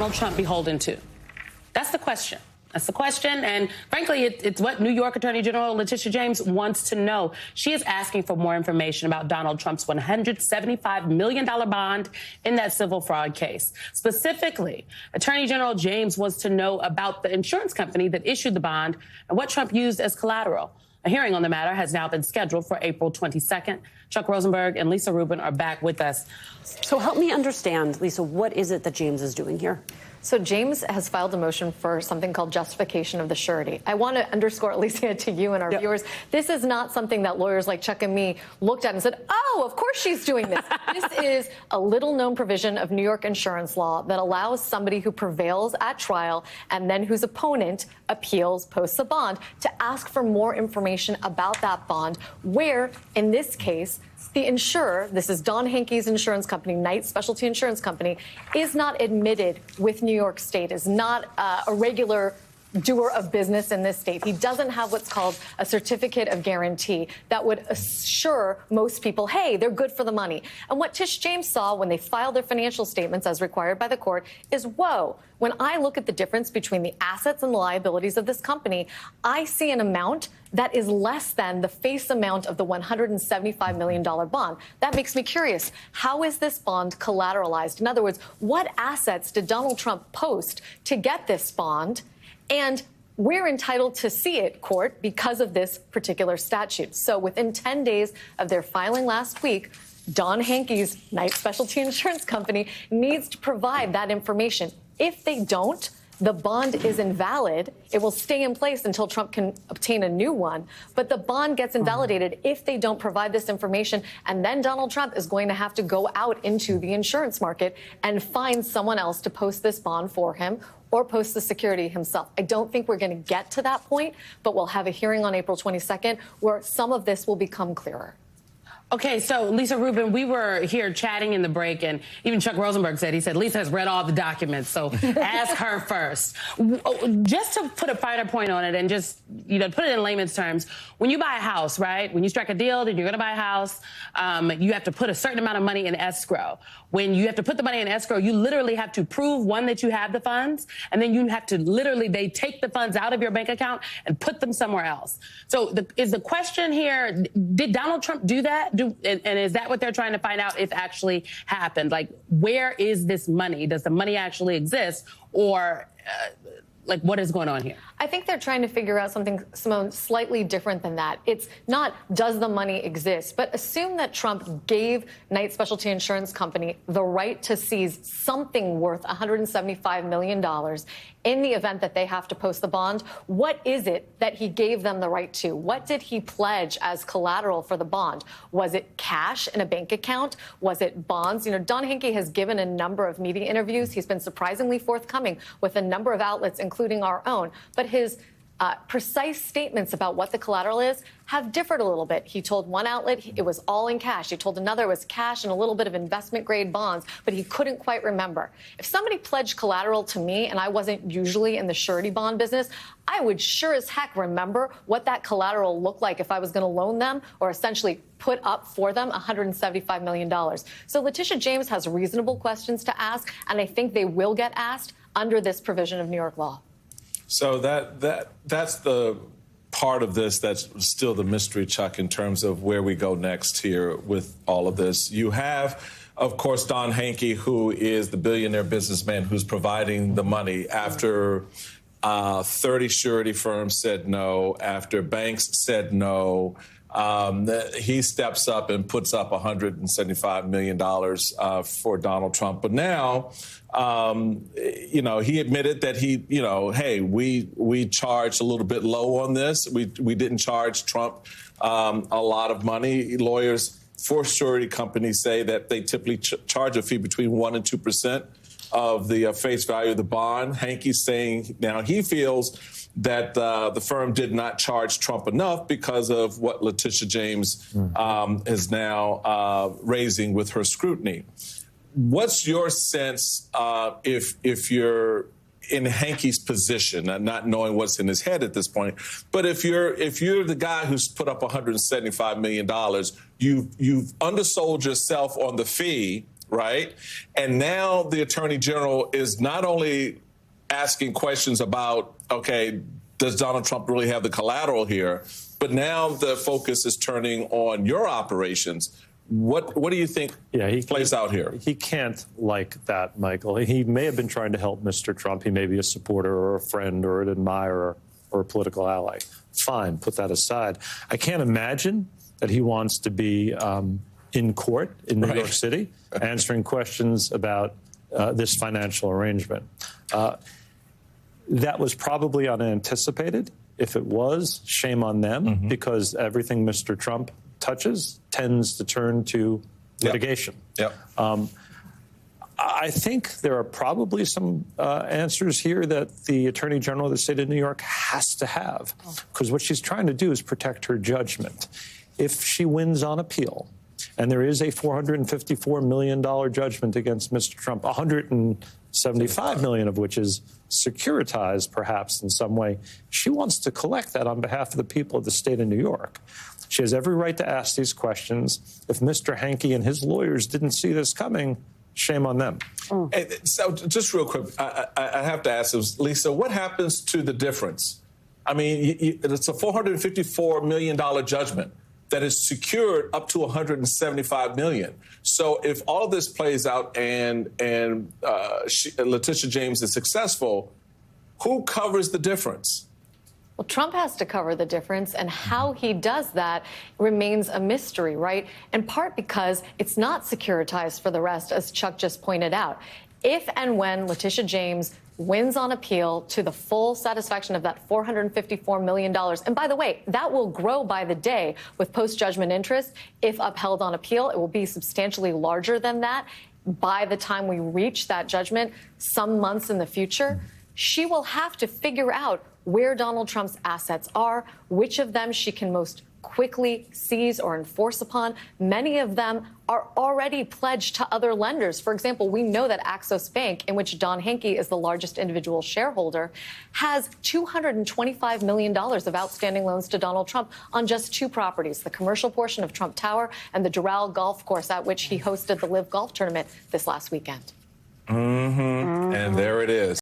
Donald Trump beholden to? That's the question. That's the question. And frankly, it's what New York Attorney General Letitia James wants to know. She is asking for more information about Donald Trump's $175 million bond in that civil fraud case. Specifically, Attorney General James wants to know about the insurance company that issued the bond and what Trump used as collateral. A hearing on the matter has now been scheduled for April 22nd. Chuck Rosenberg and Lisa Rubin are back with us. So help me understand, Lisa, what is it that James is doing here? So James has filed a motion for something called justification of the surety. I want to underscore, Alicia, to you and our viewers, this is not something that lawyers like Chuck and me looked at and said, oh, of course she's doing this. This is a little-known provision of New York insurance law that allows somebody who prevails at trial and then whose opponent appeals, posts a bond, to ask for more information about that bond, where, in this case, the insurer, this is Don Henke's insurance company, Knight Specialty Insurance Company, is not admitted with New York State, is not a regular doer of business in this state. He doesn't have what's called a certificate of guarantee that would assure most people, hey, they're good for the money. And what Tish James saw when they filed their financial statements as required by the court is, whoa, when I look at the difference between the assets and the liabilities of this company, I see an amount that is less than the face amount of the $175 million bond. That makes me curious. How is this bond collateralized? In other words, what assets did Donald Trump post to get this bond? And we're entitled to see it, court, because of this particular statute. So within 10 days of their filing last week, Don Henke's Knight Specialty Insurance Company needs to provide that information. If they don't, the bond is invalid. It will stay in place until Trump can obtain a new one. But the bond gets invalidated if they don't provide this information. And then Donald Trump is going to have to go out into the insurance market and find someone else to post this bond for him or post the security himself. I don't think we're going to get to that point, but we'll have a hearing on April 22nd where some of this will become clearer. Okay, so Lisa Rubin, we were here chatting in the break, and even Chuck Rosenberg said, Lisa has read all the documents, so ask her first. Just to put a finer point on it and just, put it in layman's terms, when you buy a house, right, when you strike a deal that you're going to buy a house, you have to put a certain amount of money in escrow. When you have to put the money in escrow, you literally have to prove, one, that you have the funds, and then you have to they take the funds out of your bank account and put them somewhere else. So is the question here, did Donald Trump do that? And is that what they're trying to find out if actually happened? Like, where is this money? Does the money actually exist? Or, what is going on here? I think they're trying to figure out something, Simone, slightly different than that. It's not, does the money exist? But assume that Trump gave Knight Specialty Insurance Company the right to seize something worth $175 million in the event that they have to post the bond. What is it that he gave them the right to? What did he pledge as collateral for the bond? Was it cash in a bank account? Was it bonds? Don Henke has given a number of media interviews. He's been surprisingly forthcoming with a number of outlets, including our own. But his precise statements about what the collateral is have differed a little bit. He told one outlet it was all in cash. He told another it was cash and a little bit of investment-grade bonds, but he couldn't quite remember. If somebody pledged collateral to me and I wasn't usually in the surety bond business, I would sure as heck remember what that collateral looked like if I was going to loan them or essentially put up for them $175 million. So Letitia James has reasonable questions to ask, and I think they will get asked under this provision of New York law. So that's the part of this that's still the mystery, Chuck, in terms of where we go next here with all of this. You have, of course, Don Henke, who is the billionaire businessman who's providing the money after 30 surety firms said no, after banks said no. He steps up and puts up $175 million for Donald Trump. But now, he admitted that hey, we charged a little bit low on this. We didn't charge Trump a lot of money. Lawyers for surety companies say that they typically charge a fee between 1% and 2% of the face value of the bond. Henke's saying now he feels that the firm did not charge Trump enough because of what Letitia James is now raising with her scrutiny. What's your sense if you're in Henke's position, not knowing what's in his head at this point, but if you're the guy who's put up $175 million, you've undersold yourself on the fee, right? And now the Attorney General is not only asking questions about, okay, does Donald Trump really have the collateral here? But now the focus is turning on your operations. What do you think plays out here? He can't like that, Michael. He may have been trying to help Mr. Trump. He may be a supporter or a friend or an admirer or a political ally. Fine, put that aside. I can't imagine that he wants to be in court in New York City answering questions about this financial arrangement. That was probably unanticipated. If it was, shame on them, because everything Mr. Trump touches tends to turn to litigation. I think there are probably some answers here that the Attorney General of the state of New York has to have, because what she's trying to do is protect her judgment. If she wins on appeal, and there is a $454 million judgment against Mr. Trump, $175 million of which is securitized, perhaps in some way, she wants to collect that on behalf of the people of the state of New York. She has every right to ask these questions. If Mr. Hanke and his lawyers didn't see this coming, shame on them. So just real quick, I have to ask this, Lisa, what happens to the difference? I mean, it's a $454 million judgment that is secured up to $175 million. So if all of this plays out and Letitia James is successful, who covers the difference? Well, Trump has to cover the difference, and how he does that remains a mystery, right? In part because it's not securitized for the rest, as Chuck just pointed out. If and when Letitia James wins on appeal to the full satisfaction of that $454 million, and by the way, that will grow by the day with post-judgment interest. If upheld on appeal, it will be substantially larger than that by the time we reach that judgment some months in the future. She will have to figure out where Donald Trump's assets are, which of them she can most quickly seize or enforce upon. Many of them are already pledged to other lenders. For example, we know that Axos Bank, in which Don Henke is the largest individual shareholder, has $225 million of outstanding loans to Donald Trump on just two properties, the commercial portion of Trump Tower and the Doral Golf Course at which he hosted the Live Golf Tournament this last weekend. And there it is.